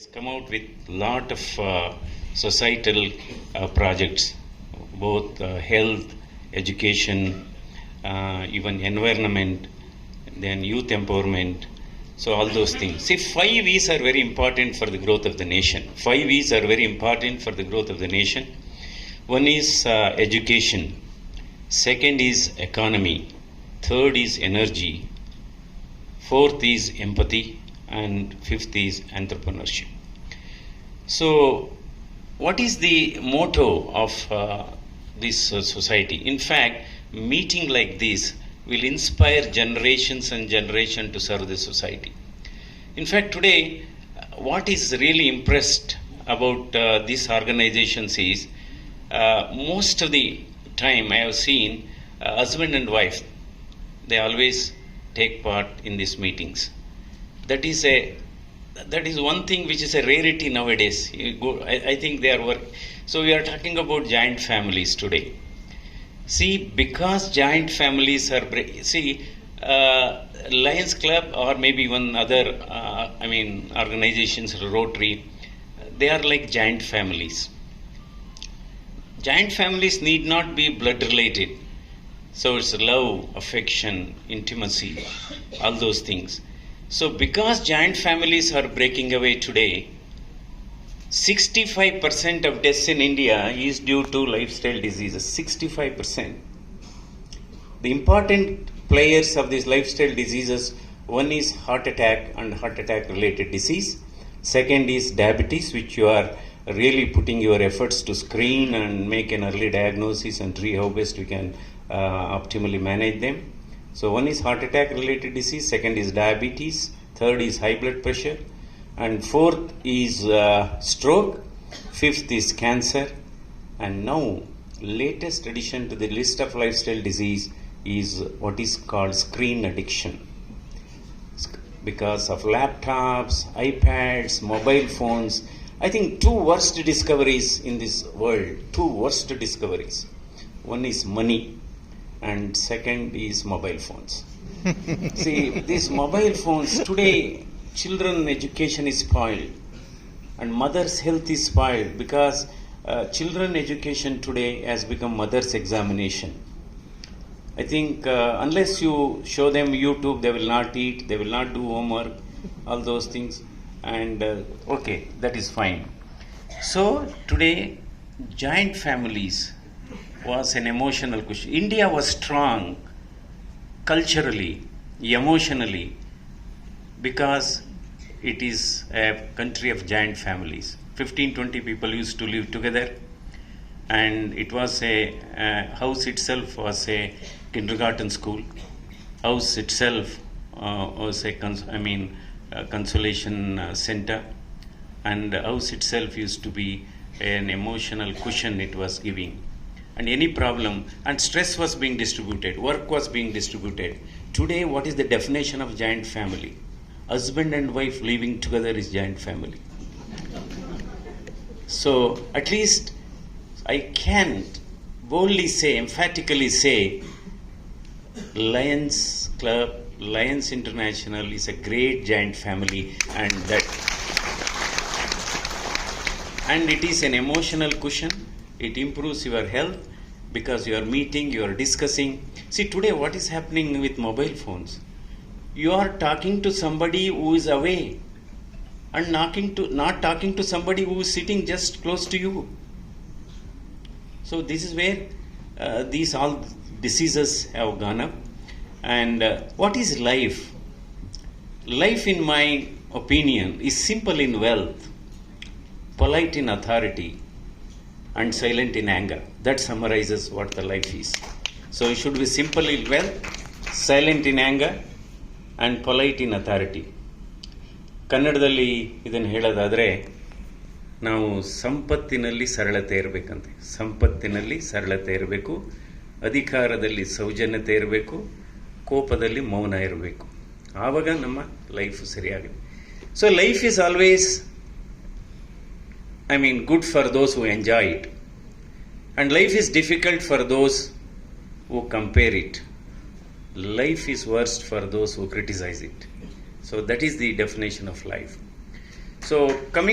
has come out with lot of societal projects, both health, education, even environment, then youth empowerment. So all those things. See, 5 E's are very important for the growth of the nation. 5 E's are very important for the growth of the nation. One is education. Second is economy. Third is energy. Fourth is empathy. And fifth is entrepreneurship. So, what is the motto of this society? In fact, meeting like this will inspire generations and generations to serve the society. In fact, today, what is really impressed about these organizations is most of the time I have seen husband and wife, they always take part in these meetings. That is one thing which is a rarity nowadays. I think they are working. So we are talking about joint families today. See, because joint families are Lions Club or maybe one other organizations, Rotary, they are like joint families. Joint families need not be blood related. So it's love, affection, intimacy, all those things. So because joint families are breaking away today, 65% of deaths in India is due to lifestyle diseases. 65%. The important players of these lifestyle diseases, one is heart attack and heart attack related disease. Second is diabetes, which you are really putting your efforts to screen and make an early diagnosis and see how best we can optimally manage them. So one is heart attack related disease, second is diabetes, third is high blood pressure, and fourth is stroke, fifth is cancer, and now latest addition to the list of lifestyle disease is what is called screen addiction. Because of laptops, iPads, mobile phones, I think two worst discoveries in this world, One is money, and second is mobile phones. See, these mobile phones, today children education is spoiled and mother's health is spoiled because children education today has become mother's examination. I think unless you show them YouTube, they will not eat, they will not do homework, all those things. And okay, that is fine. So today, joint families was an emotional question. India was strong culturally, emotionally, because it is a country of giant families. 15-20 people used to live together, and it was a house itself was a kindergarten school. House itself was a consolation center, and the house itself used to be an emotional cushion it was giving. And any problem, and stress was being distributed, work was being distributed. Today, what is the definition of giant family? Husband and wife living together is giant family. So, at least I can boldly say, emphatically say, Lions Club, Lions International is a great giant family, and it is an emotional cushion. It improves your health because you are meeting, you are discussing. See, today what is happening with mobile phones? You are talking to somebody who is away and not talking to somebody who is sitting just close to you. So this is where these all diseases have gone up. And what is life? Life, in my opinion, is simple in wealth, polite in authority, and silent in anger. That summarizes what the life is. So it should be simple in wealth, silent in anger, and polite in authority. ಕನ್ನಡದಲ್ಲಿ ಇದನ್ನು ಹೇಳೋದಾದರೆ ನಾವು ಸಂಪತ್ತಿನಲ್ಲಿ ಸರಳತೆ ಇರಬೇಕಂತೆ. ಸಂಪತ್ತಿನಲ್ಲಿ ಸರಳತೆ ಇರಬೇಕು, ಅಧಿಕಾರದಲ್ಲಿ ಸೌಜನ್ಯತೆ ಇರಬೇಕು, ಕೋಪದಲ್ಲಿ ಮೌನ ಇರಬೇಕು. ಆವಾಗ ನಮ್ಮ ಲೈಫು ಸರಿಯಾಗುತ್ತೆ. So life is always good for those who enjoy it. And life is difficult for those who compare it. Life is worst for those who criticize it. So that is the definition of life. So coming